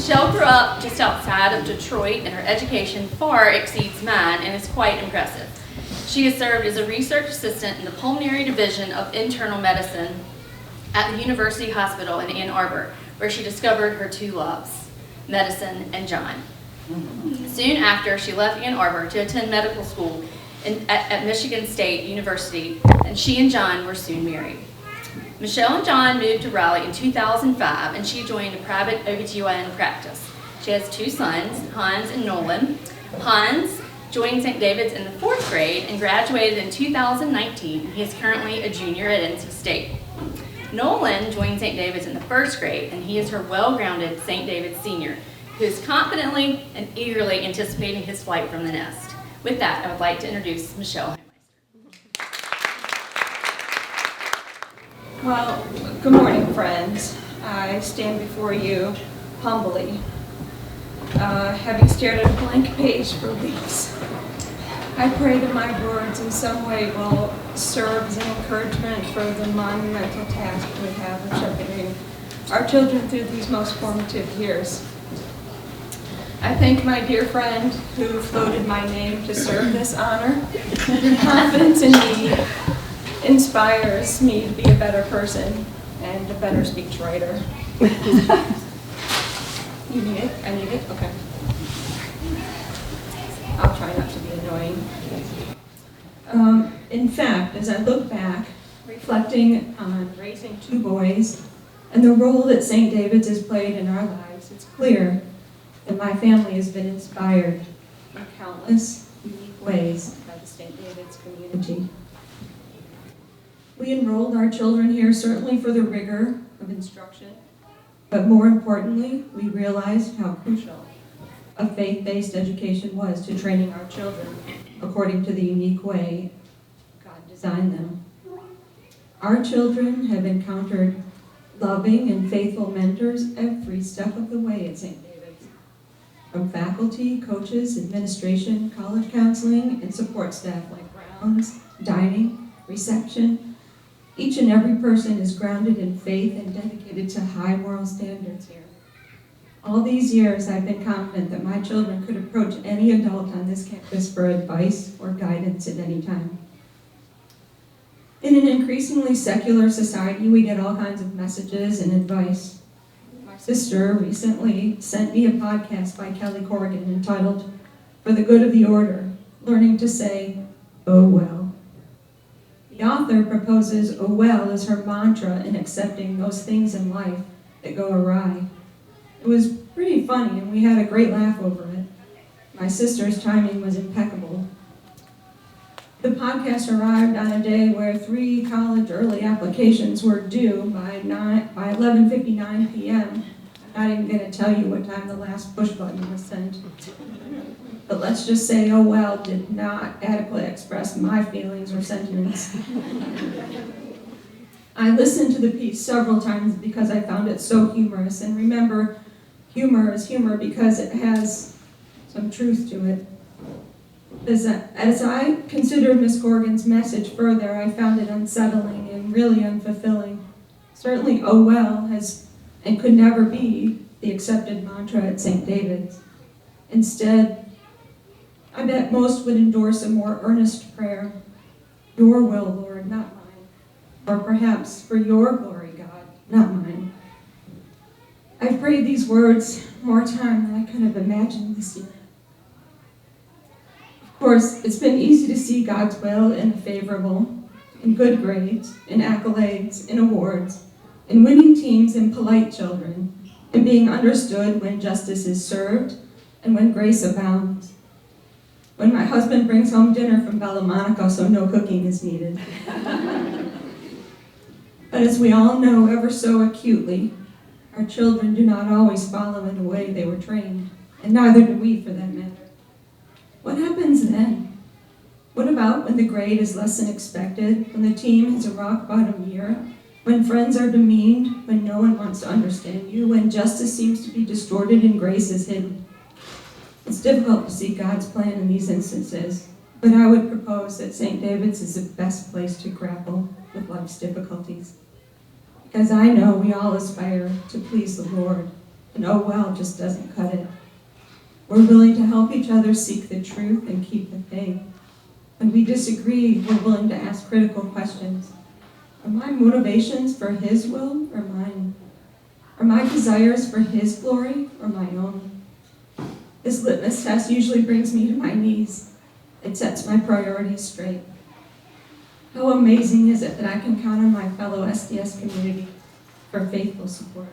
Michelle grew up just outside of Detroit, and her education far exceeds mine and is quite impressive. She has served as a research assistant in the Pulmonary Division of Internal Medicine at the University Hospital in Ann Arbor, where she discovered her two loves, medicine and John. Soon after, she left Ann Arbor to attend medical school at Michigan State University, and she and John were soon married. Michelle and John moved to Raleigh in 2005, and she joined a private OBGYN practice. She has two sons, Hans and Nolan. Hans joined St. David's in the 4th grade and graduated in 2019. He is currently a junior at NC State. Nolan joined St. David's in the 1st grade, and he is her well-grounded St. David's senior, who is confidently and eagerly anticipating his flight from the nest. With that, I would like to introduce Michelle Homeister. Well, good morning, friends. I stand before you humbly, having stared at a blank page for weeks. I pray that my words in some way will serve as an encouragement for the monumental task we have of shepherding our children through these most formative years. I thank my dear friend who floated my name to serve this honor. Your confidence in me inspires me to be a better person and a better speechwriter. You need it? I need it? Okay. I'll try not to be annoying. In fact, as I look back, reflecting on raising two boys and the role that St. David's has played in our lives, it's clear that my family has been inspired in countless unique ways by the St. David's community. We enrolled our children here certainly for the rigor of instruction, but more importantly, we realized how crucial a faith-based education was to training our children according to the unique way God designed them. Our children have encountered loving and faithful mentors every step of the way at St. David's, from faculty, coaches, administration, college counseling, and support staff like grounds, dining, reception. Each and every person is grounded in faith and dedicated to high moral standards here. All these years, I've been confident that my children could approach any adult on this campus for advice or guidance at any time. In an increasingly secular society, we get all kinds of messages and advice. My sister recently sent me a podcast by Kelly Corrigan entitled, "For the Good of the Order, Learning to Say, Oh Well." The author proposes "oh well" as her mantra in accepting those things in life that go awry. It was pretty funny, and we had a great laugh over it. My sister's timing was impeccable. The podcast arrived on a day where 3 college early applications were due by 11:59 p.m. I'm not even going to tell you what time the last push button was sent. But let's just say "oh well" did not adequately express my feelings or sentiments. I listened to the piece several times because I found it so humorous, and remember, humor is humor because it has some truth to it. As I considered Miss Corrigan's message further, I found it unsettling and really unfulfilling. Certainly "oh well" has and could never be the accepted mantra at St. David's. Instead, I bet most would endorse a more earnest prayer. "Your will, Lord, not mine." Or perhaps, "For your glory, God, not mine." I've prayed these words more time than I could have imagined this year. Of course, it's been easy to see God's will in the favorable, in good grades, in accolades, in awards, in winning teams and polite children, in being understood when justice is served and when grace abounds. When my husband brings home dinner from Bella Monica so no cooking is needed. But as we all know ever so acutely, our children do not always follow in the way they were trained, and neither do we for that matter. What happens then? What about when the grade is less than expected, when the team has a rock bottom year, when friends are demeaned, when no one wants to understand you, when justice seems to be distorted and grace is hidden? It's difficult to see God's plan in these instances, but I would propose that St. David's is the best place to grapple with life's difficulties. Because I know we all aspire to please the Lord, and oh well just doesn't cut it. We're willing to help each other seek the truth and keep the faith. When we disagree, we're willing to ask critical questions. Are my motivations for His will or mine? Are my desires for His glory or my own? This litmus test usually brings me to my knees. It sets my priorities straight. How amazing is it that I can count on my fellow SDS community for faithful support.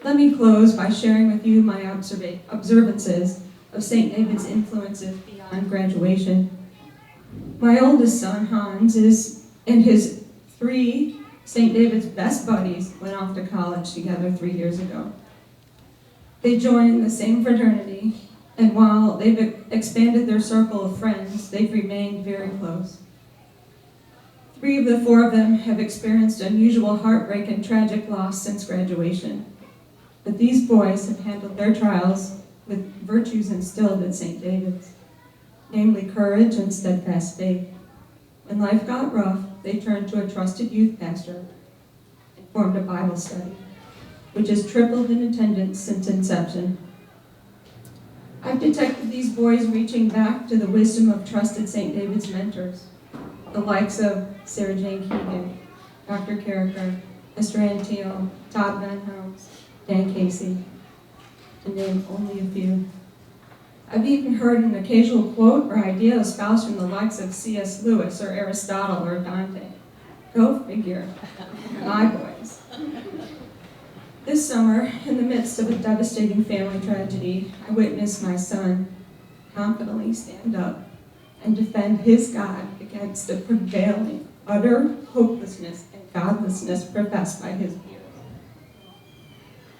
Let me close by sharing with you my observances of St. David's influences beyond graduation. My oldest son, Hans, and his 3 St. David's best buddies went off to college together 3 years ago. They joined the same fraternity, and while they've expanded their circle of friends, they've remained very close. 3 of the 4 of them have experienced unusual heartbreak and tragic loss since graduation. But these boys have handled their trials with virtues instilled at St. David's, namely courage and steadfast faith. When life got rough, they turned to a trusted youth pastor and formed a Bible study, which has tripled in attendance since inception. I've detected these boys reaching back to the wisdom of trusted St. David's mentors, the likes of Sarah Jane Keegan, Dr. Carricker, Esther Antio, Todd Van Helms, Dan Casey, to name only a few. I've even heard an occasional quote or idea espoused from the likes of C.S. Lewis or Aristotle or Dante. Go figure. My boys. This summer, in the midst of a devastating family tragedy, I witnessed my son confidently stand up and defend his God against the prevailing utter hopelessness and godlessness professed by his peers.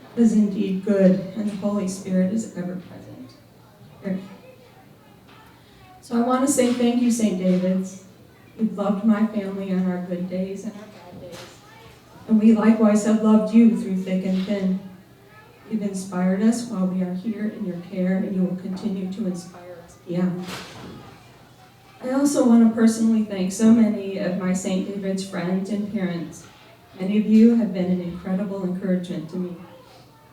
God is indeed good, and the Holy Spirit is ever present. Here. So I want to say thank you, St. David's. You've loved my family on our good days and our bad days. And we likewise have loved you through thick and thin. You've inspired us while we are here in your care, and you will continue to inspire us beyond. I also want to personally thank so many of my St. David's friends and parents. Many of you have been an incredible encouragement to me.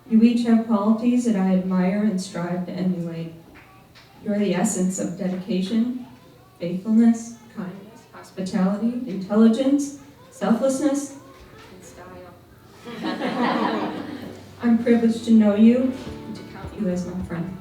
You each have qualities that I admire and strive to emulate. You are the essence of dedication, faithfulness, kindness, hospitality, intelligence, selflessness, and style. I'm privileged to know you and to count you as my friend.